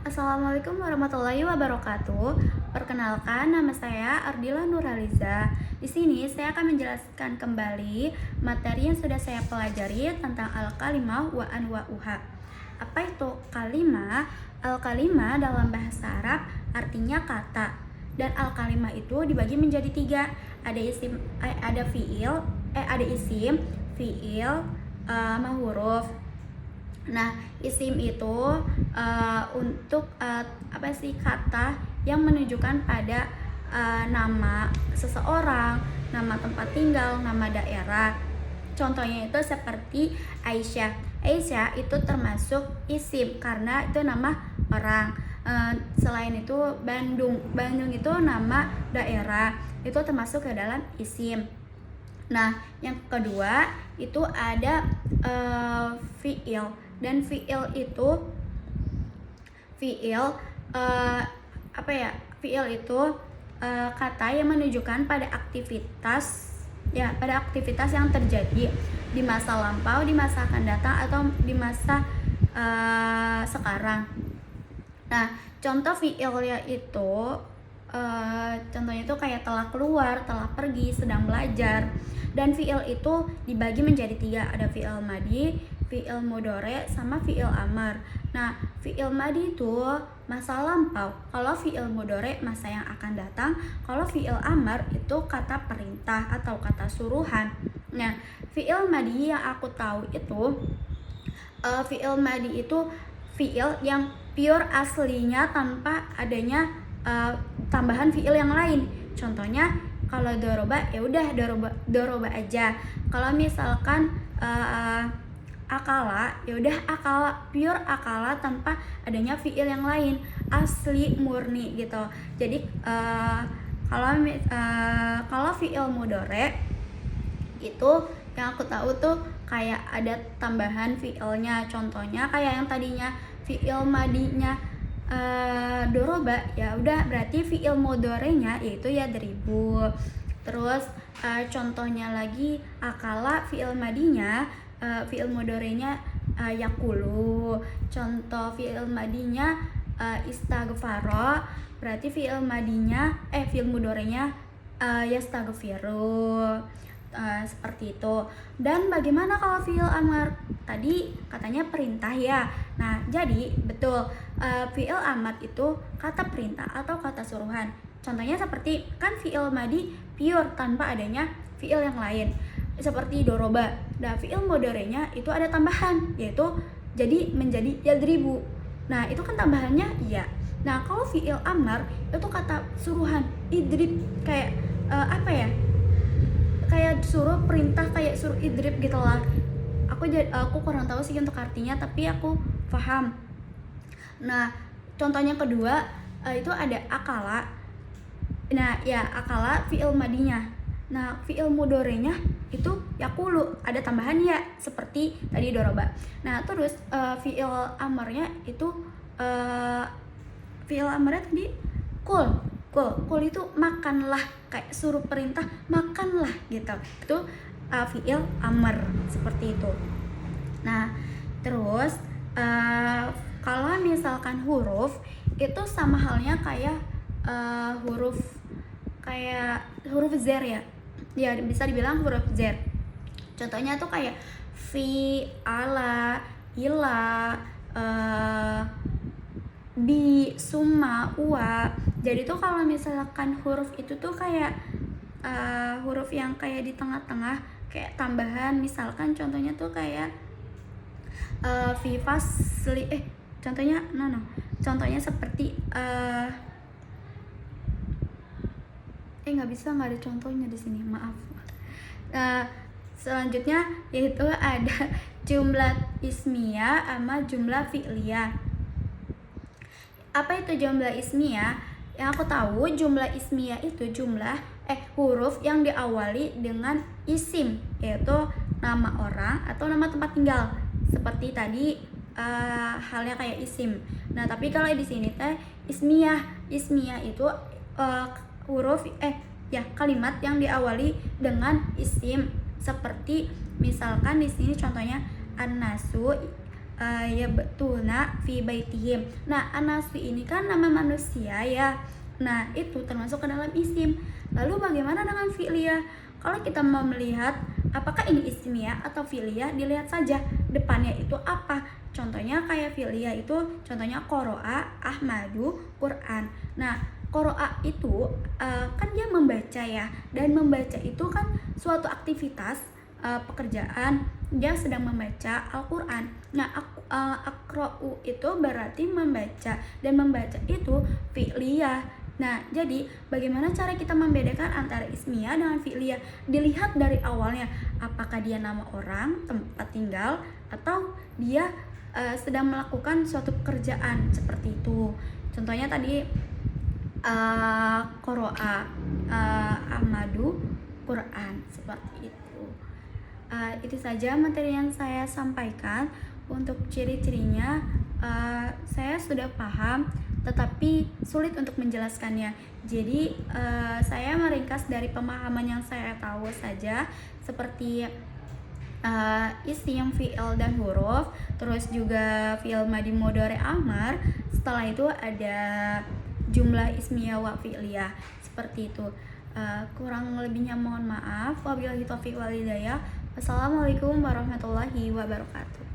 Assalamualaikum warahmatullahi wabarakatuh. Perkenalkan, nama saya Ardila Nurhaliza. Di sini saya akan menjelaskan kembali materi yang sudah saya pelajari tentang al-kalimah wa anwa'uha. Apa itu kalimah? Al-kalimah dalam bahasa Arab artinya kata. Dan al-kalimah itu dibagi menjadi tiga. Ada isim, ada isim, fiil, sama huruf. Nah, isim itu untuk apa sih, kata yang menunjukkan pada nama seseorang, nama tempat tinggal, nama daerah. Contohnya itu seperti Aisyah. Aisyah itu termasuk isim karena itu nama orang. Selain itu Bandung. Bandung itu nama daerah. Itu termasuk ke dalam isim. Nah, yang kedua itu ada fiil. Dan fiil itu fiil itu kata yang menunjukkan pada aktivitas yang terjadi di masa lampau, di masa akan datang, atau di masa sekarang. Nah, contoh fiilnya itu contohnya itu kayak telah keluar, telah pergi, sedang belajar. Dan fiil itu dibagi menjadi tiga, ada fiil madi, fiil mudhari, sama fiil amar. Nah, fiil madi itu masa lampau, kalau fiil mudhari masa yang akan datang, kalau fiil amar itu kata perintah atau kata suruhan. Nah, fiil madi yang aku tahu itu fiil madi itu fiil yang pure aslinya tanpa adanya tambahan fiil yang lain. Contohnya kalau doroba ya udah doroba aja. Kalau misalkan akala ya udah akala, pure akala tanpa adanya fiil yang lain, asli murni gitu. Jadi kalau fiil mudhari itu yang aku tahu tuh kayak ada tambahan fiilnya. Contohnya kayak yang tadinya fiil madinya doroba, ya udah berarti fiil mudhari'nya yaitu ya deribu. Terus contohnya lagi akala, fiil madinya fiil mudhari'nya yakulu. Contoh fiil madinya istaghfara, berarti fiil mudhari'nya yastaghfiru. Seperti itu. Dan bagaimana kalau fiil amar? Tadi katanya perintah ya. Nah, jadi betul, fiil amar itu kata perintah atau kata suruhan. Contohnya seperti kan fiil madi pure tanpa adanya fiil yang lain, seperti doroba. Nah, fiil mudhari'nya itu ada tambahan, yaitu jadi menjadi yadribu. Nah, itu kan tambahannya ya. Nah, kalau fiil amar itu kata suruhan, idrib, kayak kayak suruh perintah, kayak suruh idrib gitu lah. Aku kurang tahu sih untuk artinya, tapi aku paham. Nah, contohnya kedua itu ada akala. Nah, ya akala fiil madinya. Nah, fiil mudhari'nya itu yakulu, ada tambahan ya seperti tadi doroba. Nah, terus fiil amarnya itu fiil amarnya tadi kul itu makanlah, kayak suruh perintah makanlah gitu. Itu fiil amar seperti itu. Nah, terus kalau misalkan huruf itu sama halnya kayak huruf zer ya. Ya, bisa dibilang huruf zer. Contohnya tuh kayak fi, ala, ila, bi, summa, wa. Jadi tuh kalau misalkan huruf itu tuh kayak huruf yang kayak di tengah-tengah, kayak tambahan. Misalkan contohnya tuh kayak fi fasli, contohnya seperti nggak ada contohnya di sini, maaf. Selanjutnya yaitu ada jumlah ismiyah sama jumlah fi'liyah. Apa itu jumlah ismiyah? Yang aku tahu jumlah ismiyah itu jumlah huruf yang diawali dengan isim, yaitu nama orang atau nama tempat tinggal. Seperti tadi halnya kayak isim. Nah, tapi kalau di sini teh ismiyah itu huruf kalimat yang diawali dengan isim. Seperti misalkan di sini contohnya an-nasu yabtuna fi baitihim. Nah, anaswi ini kan nama manusia ya. Nah, itu termasuk ke dalam isim. Lalu bagaimana dengan fi'liyah? Kalau kita mau melihat apakah ini ismiyah atau fi'liyah, dilihat saja depannya itu apa. Contohnya kayak fi'liyah itu contohnya qoro'a Ahmadu Quran. Nah, qoro'a itu kan dia membaca ya, dan membaca itu kan suatu aktivitas pekerjaan, dia sedang membaca Al-Quran. Nah, akra'u itu berarti membaca, dan membaca itu fi'liyah. Nah, jadi bagaimana cara kita membedakan antara ismiyah dengan fi'liyah? Dilihat dari awalnya, apakah dia nama orang, tempat tinggal, atau dia sedang melakukan suatu pekerjaan seperti itu. Contohnya tadi qoro'a Ahmadu Quran, seperti itu. Itu saja materi yang saya sampaikan. Untuk ciri-cirinya saya sudah paham, tetapi sulit untuk menjelaskannya. Jadi saya meringkas dari pemahaman yang saya tahu saja, seperti isim, fi'il, dan huruf. Terus juga fi'il madhi mudhari amar. Setelah itu ada jumlah ismiyah wa fi'liyah, seperti itu. Kurang lebihnya mohon maaf. Wabillahi taufiq wal hidayah. Wassalamualaikum warahmatullahi wabarakatuh.